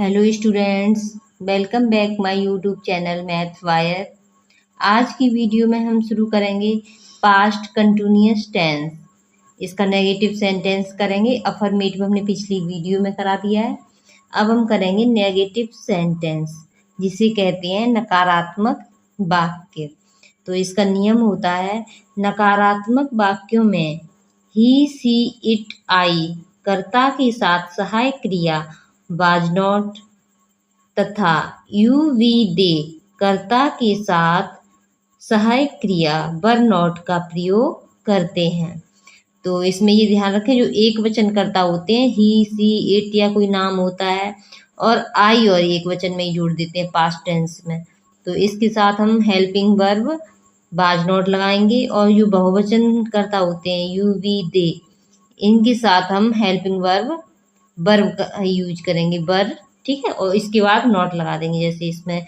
Hello students, welcome back my YouTube channel maths wire. आज की video में हम शुरू करेंगे पास्ट कंटिन्यूअस टेंस। इसका नेगेटिव सेंटेंस करेंगे। अफर्मेटिव हमने पिछली वीडियो में करा दिया है। अब हम करेंगे नेगेटिव सेंटेंस, जिसे कहते हैं नकारात्मक वाक्य। तो इसका नियम होता है, नकारात्मक वाक्यों में ही, सी, इट, आई कर्ता के साथ सहायक क्रिया वाज नॉट तथा यू, वी, दे कर्ता के साथ सहायक क्रिया वर नॉट का प्रयोग करते हैं। तो इसमें ये ध्यान रखें, जो एक वचन कर्ता होते हैं, ही, सी, इट या कोई नाम होता है, और आई और एक वचन में ही जोड़ देते हैं पास्ट टेंस में। तो इसके साथ हम हेल्पिंग वर्ब वाज नॉट लगाएंगे। और जो बहुवचन कर्ता होते हैं, यू, वी, दे, इनके साथ हम हेल्पिंग वर्ब का यूज करेंगे, वर। ठीक है, और इसके बाद नॉट लगा देंगे। जैसे इसमें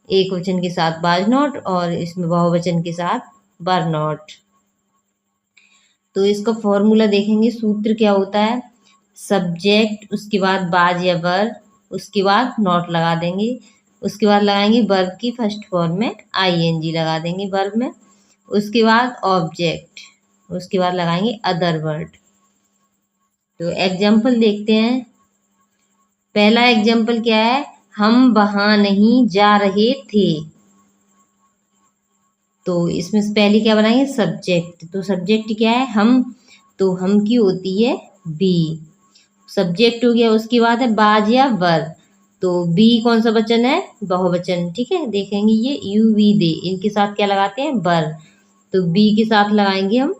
एक वचन के साथ वाज नॉट और इसमें बहुवचन के साथ वर नॉट। तो इसका फॉर्मूला देखेंगे, सूत्र क्या होता है, सब्जेक्ट, उसके बाद वाज या वर, उसके बाद नॉट लगा देंगे, उसके बाद लगाएंगे वर्ब की फर्स्ट फॉर्म में आईएनजी लगा देंगे वर्ब में, उसके बाद ऑब्जेक्ट, उसके बाद लगाएंगे अदर वर्ड। तो एग्जाम्पल देखते हैं। पहला एग्जाम्पल क्या है, हम वहां नहीं जा रहे थे। तो इसमें से पहले क्या बनाएंगे, सब्जेक्ट। तो सब्जेक्ट क्या है, हम। तो हम की होती है बी, सब्जेक्ट हो गया। उसके बाद है बाज या वर। तो बी कौन सा वचन है, बहुवचन। ठीक है, देखेंगे ये यू, वी, दे, इनके साथ क्या लगाते हैं, वर। तो बी के साथ लगाएंगे हम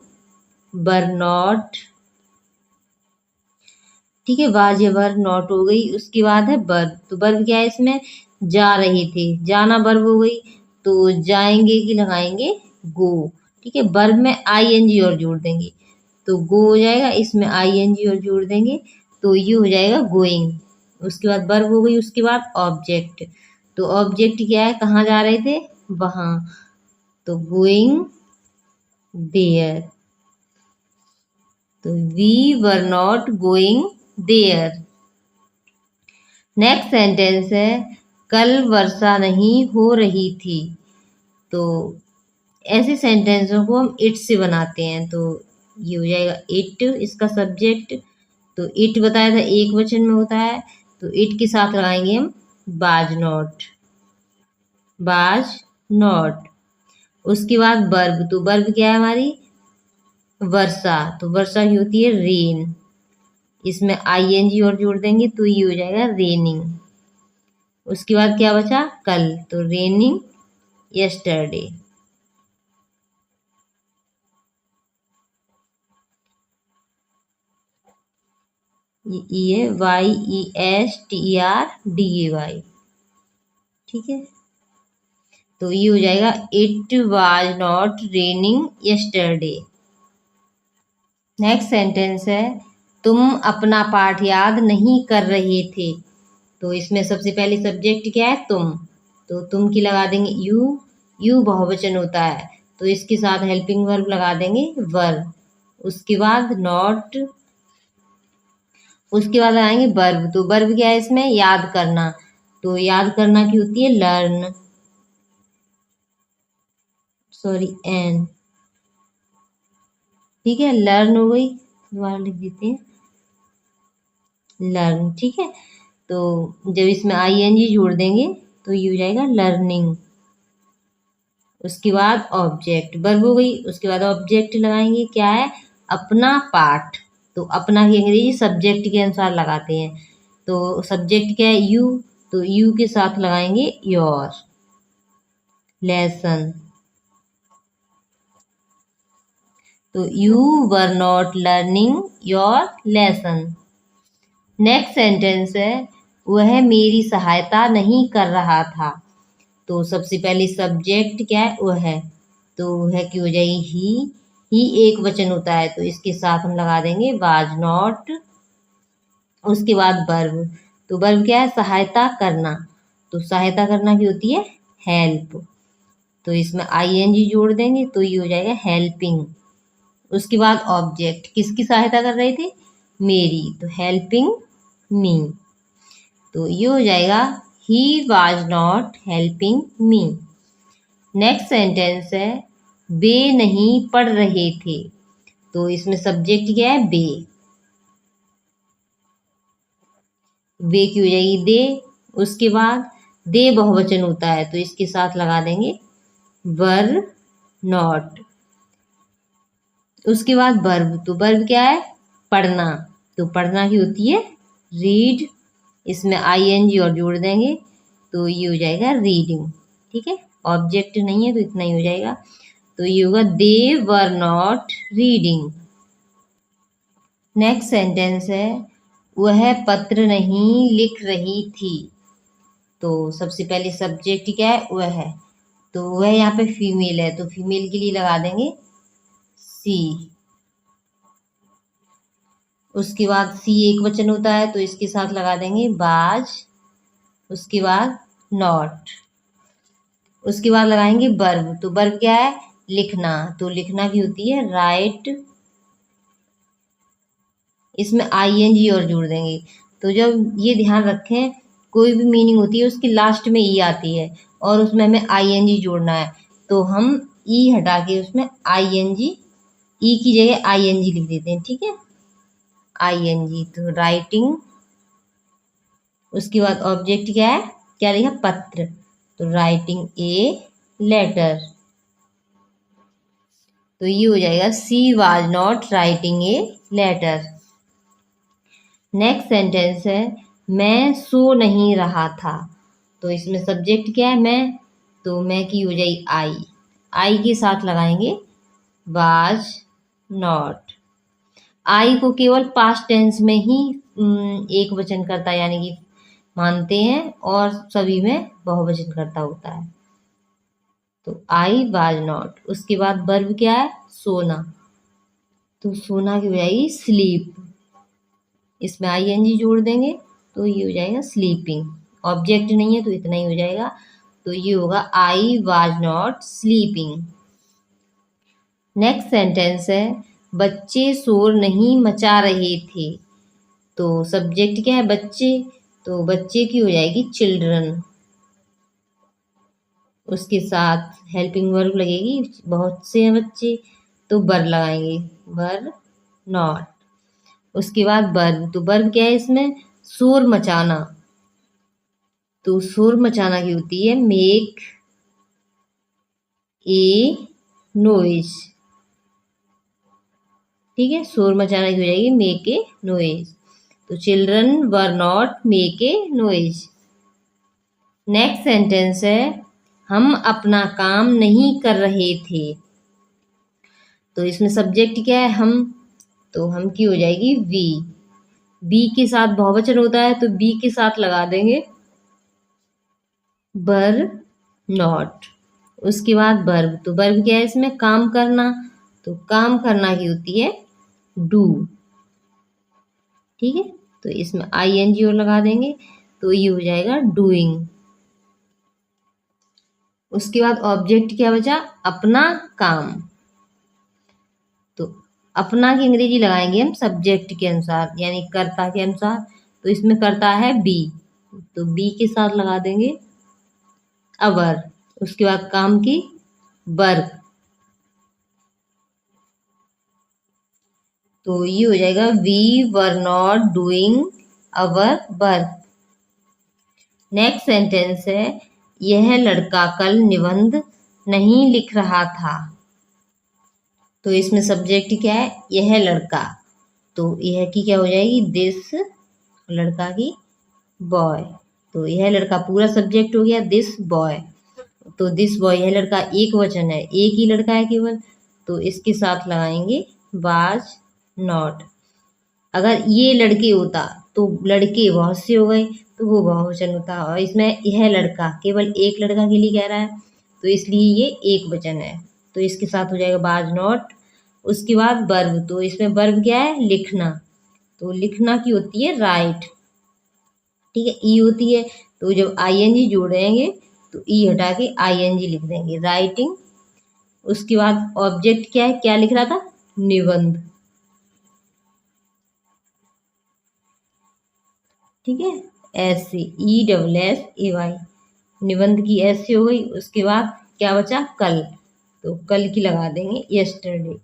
वर नॉट। ठीक है, वाज या वर नॉट हो गई। उसके बाद है वर्ब। तो वर्ब क्या है, इसमें जा रहे थे, जाना वर्ब हो गई। तो जाएंगे की लगाएंगे गो। ठीक है, वर्ब में आईएनजी और जोड़ देंगे, तो गो हो जाएगा। इसमें आईएनजी और जोड़ देंगे, तो ये हो जाएगा गोइंग। उसके बाद वर्ब हो गई। उसके बाद ऑब्जेक्ट। तो ऑब्जेक्ट क्या है, कहाँ जा रहे थे, वहाँ। तो गोइंग देयर। तो we were not going there. Next sentence है, कल वर्षा नहीं हो रही थी। तो ऐसे सेंटेंसों को हम इट से बनाते हैं। तो ये हो जाएगा इट, इसका सब्जेक्ट। तो इट बताया था एक वचन में होता है, तो इट के साथ लगाएंगे हम बाज नॉट, बाज नॉट। उसके बाद वर्ब। तो वर्ब क्या है हमारी, वर्षा। तो वर्षा की होती है रेन, इसमें आईएनजी और जोड़ देंगे, तो ये हो जाएगा रेनिंग। उसके बाद क्या बचा, कल। तो रेनिंग यस्टरडे। ये YESTERDAY। ठीक है, तो ये हो जाएगा it was not raining yesterday. Next sentence है, तुम अपना पाठ याद नहीं कर रहे थे। तो इसमें सबसे पहले सब्जेक्ट क्या है, तुम। तो तुम की लगा देंगे यू, यू बहुवचन होता है, तो इसके साथ हेल्पिंग वर्ब लगा देंगे वर। उसके बाद नॉट, उसके बाद लगाएंगे वर्ब। तो वर्ब क्या है, इसमें याद करना। तो याद करना की होती है लर्न, सॉरी एन। ठीक है, लर्न हो गई, दोबारा लिख देते हैं लर्न। ठीक है, तो जब इसमें आईएनजी जोड़ देंगे तो ये हो जाएगा लर्निंग। उसके बाद ऑब्जेक्ट, वर्ब हो गई। उसके बाद ऑब्जेक्ट लगाएंगे, क्या है, अपना पाठ। तो अपना की अंग्रेजी सब्जेक्ट के अनुसार लगाते हैं। तो सब्जेक्ट क्या है, यू। तो यू के साथ लगाएंगे योर लेसन। तो you were not learning your lesson. Next sentence है, वह मेरी सहायता नहीं कर रहा था। तो सबसे पहले सब्जेक्ट क्या है, वह है। तो वह की हो जाएगी ही एक वचन होता है, तो इसके साथ हम लगा देंगे वाज नॉट। उसके बाद वर्ब। तो वर्ब क्या है, सहायता करना। तो सहायता करना की होती है हेल्प। तो इसमें आईएनजी जोड़ देंगे, तो ये हो जाएगा हेल्पिंग। उसके बाद ऑब्जेक्ट, किसकी सहायता कर रहे थे, मेरी। तो हेल्पिंग मी। तो ये हो जाएगा he was not helping me. Next sentence है वे नहीं पढ़ रहे थे। तो इसमें सब्जेक्ट क्या है? वे की हो जाएगी दे। उसके बाद दे बहुवचन होता है तो इसके साथ लगा देंगे वर नॉट। उसके बाद वर्ब, तो वर्ब क्या है? पढ़ना। तो पढ़ना की होती है रीड। इसमें आईएनजी और जोड़ देंगे तो ये हो जाएगा रीडिंग। ठीक है, ऑब्जेक्ट नहीं है तो इतना ही हो जाएगा। तो ये होगा they were not reading. Next sentence है वह पत्र नहीं लिख रही थी। तो सबसे पहले सब्जेक्ट क्या है? वह है। तो वह यहाँ पे फीमेल है तो फीमेल के लिए लगा देंगे सी। उसके बाद सी एक वचन होता है तो इसके साथ लगा देंगे बाज। उसके बाद नॉट। उसके बाद लगाएंगे वर्ब। तो वर्ब क्या है? लिखना। तो लिखना की होती है राइट। इसमें आईएनजी और जोड़ देंगे। तो जब ये ध्यान रखें कोई भी मीनिंग होती है उसकी लास्ट में ई आती है और उसमें हमें आईएनजी जोड़ना है तो हम ई हटा के उसमें आईएनजी, ई की जगह आईएनजी लिख देते हैं। ठीक है, आईएनजी। तो राइटिंग। उसके बाद ऑब्जेक्ट क्या है? क्या लिखा? पत्र। तो राइटिंग ए लेटर। तो ये हो जाएगा she was not writing a letter. Next sentence है मैं सो नहीं रहा था। तो इसमें सब्जेक्ट क्या है? मैं। तो मैं की हो जाएगी आई। आई के साथ लगाएंगे वाज नॉट। आई को केवल पास्ट टेंस में ही एक वचन करता यानी कि मानते हैं और सभी में बहुवचन करता होता है। तो आई वाज नॉट। उसके बाद वर्ब क्या है? सोना। तो सोना की हो जाएगी स्लीप। इसमें आईएनजी जोड़ देंगे तो ये हो जाएगा स्लीपिंग। ऑब्जेक्ट नहीं है तो इतना ही हो जाएगा। तो ये होगा I was not sleeping. Next sentence है बच्चे शोर नहीं मचा रहे थे। तो सब्जेक्ट क्या है? बच्चे। तो बच्चे की हो जाएगी चिल्ड्रन। उसके साथ हेल्पिंग वर्ब लगेगी बहुत से हैं बच्चे तो बर लगाएंगे बर नॉट। उसके बाद वर्ब। तो वर्ब क्या है? इसमें शोर मचाना। तो शोर मचाना की होती है मेक ए नॉइज। ठीक है, शोर मचाना की हो जाएगी मेक ए नॉइज। तो children were not make a noise. Next sentence है हम अपना काम नहीं कर रहे थे। तो इसमें सब्जेक्ट क्या है? हम। तो हम की हो जाएगी वी। बी के साथ बहुवचन होता है तो बी के साथ लगा देंगे बर नॉट। उसके बाद वर्ब। तो वर्ब क्या है? इसमें काम करना। तो काम करना की होती है डू। ठीक है, तो इसमें आईएनजी और लगा देंगे तो ये हो जाएगा डूइंग। उसके बाद ऑब्जेक्ट क्या बचा? अपना काम। तो अपना की अंग्रेजी लगाएंगे हम सब्जेक्ट के अनुसार यानी कर्ता के अनुसार। तो इसमें कर्ता है बी तो बी के साथ लगा देंगे अवर। उसके बाद काम की वर्क। तो ये हो जाएगा we were not doing our work. Next sentence है यह लड़का कल निबंध नहीं लिख रहा था। तो इसमें सब्जेक्ट क्या है? यह लड़का। तो यह की क्या हो जाएगी? दिस। लड़का की बॉय। तो यह लड़का पूरा सब्जेक्ट हो गया दिस बॉय। तो दिस बॉय, यह लड़का एक वचन है, एक ही लड़का है केवल। तो इसके साथ लगाएंगे वाज नॉट। अगर ये लड़के होता तो लड़के बहुत से हो गए तो वो बहुवचन होता और इसमें यह लड़का केवल एक लड़का के लिए कह रहा है तो इसलिए ये एक वचन है तो इसके साथ हो जाएगा वाज नॉट। उसके बाद वर्ब। तो इसमें वर्ब क्या है? लिखना। तो लिखना की होती है राइट। ठीक है, ई होती है तो जब आईएनजी जोड़ेंगे तो ई हटा के आईएनजी लिख देंगे राइटिंग। उसके बाद ऑब्जेक्ट क्या है? क्या लिख रहा था? निबंध। ठीक है, ऐसे ESSAY, निबंध की ऐसे हो गई। उसके बाद क्या बचा, कल, तो कल की लगा देंगे यस्टरडे।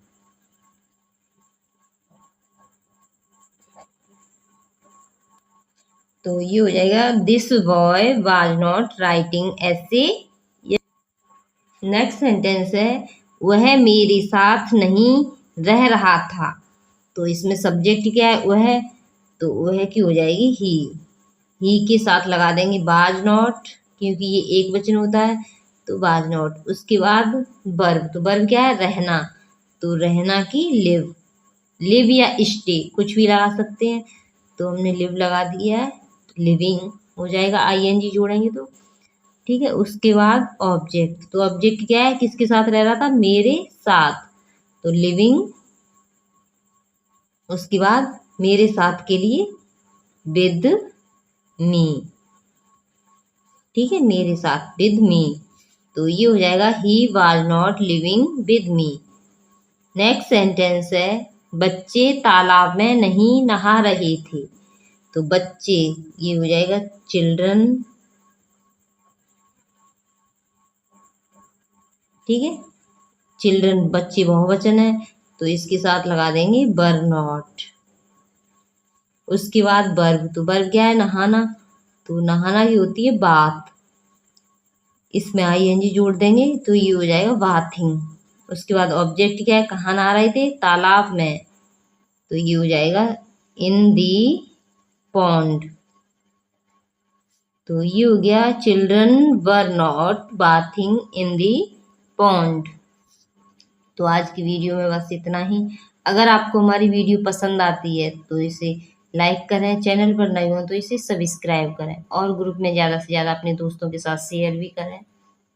तो ये हो जाएगा this boy was not writing ऐसे। नेक्स्ट सेंटेंस है वह मेरे साथ नहीं रह रहा था। तो इसमें सब्जेक्ट क्या है, वह, तो वह की हो जाएगी ही के साथ लगा देंगे वाज नॉट, क्योंकि ये एक वचन होता है, तो वाज नॉट। उसके बाद वर्ब, तो वर्ब क्या है, रहना, तो रहना की लिव, लिव या स्टे कुछ भी लगा सकते हैं, तो हमने लिव लगा दिया है, लिविंग हो जाएगा, ING जोड़ेंगे तो ठीक है। उसके बाद ऑब्जेक्ट, तो ऑब्जेक्ट क्या है, किसके साथ रह रहा था, मेरे साथ, तो लिविंग। उसके बाद मेरे साथ के लिए विद मी, ठीक है, मेरे साथ विद मी, तो ये हो जाएगा he was not living with me. Next sentence है बच्चे तालाब में नहीं नहा रहे थे। तो बच्चे, ये हो जाएगा चिल्ड्रन, ठीक है, चिल्ड्रन बच्चे बहुवचन है, तो इसके साथ लगा देंगे वर नॉट। उसके बाद वर्ब, तो वर्ब क्या है, नहाना, तो नहाना की होती है बात, इसमें ING जोड़ देंगे, तो ये हो जाएगा बाथिंग। उसके बाद ऑब्जेक्ट क्या है, कहाँ नहा रहे थे, तालाब में, तो ये हो जाएगा इन दी पॉन्ड। तो ये हो गया children were not bathing in the pond. तो आज की वीडियो में बस इतना ही। अगर आपको हमारी वीडियो पसंद आती है तो इसे लाइक करें, चैनल पर नए हो तो इसे सब्सक्राइब करें और ग्रुप में ज़्यादा से ज़्यादा अपने दोस्तों के साथ शेयर भी करें।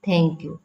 Thank you.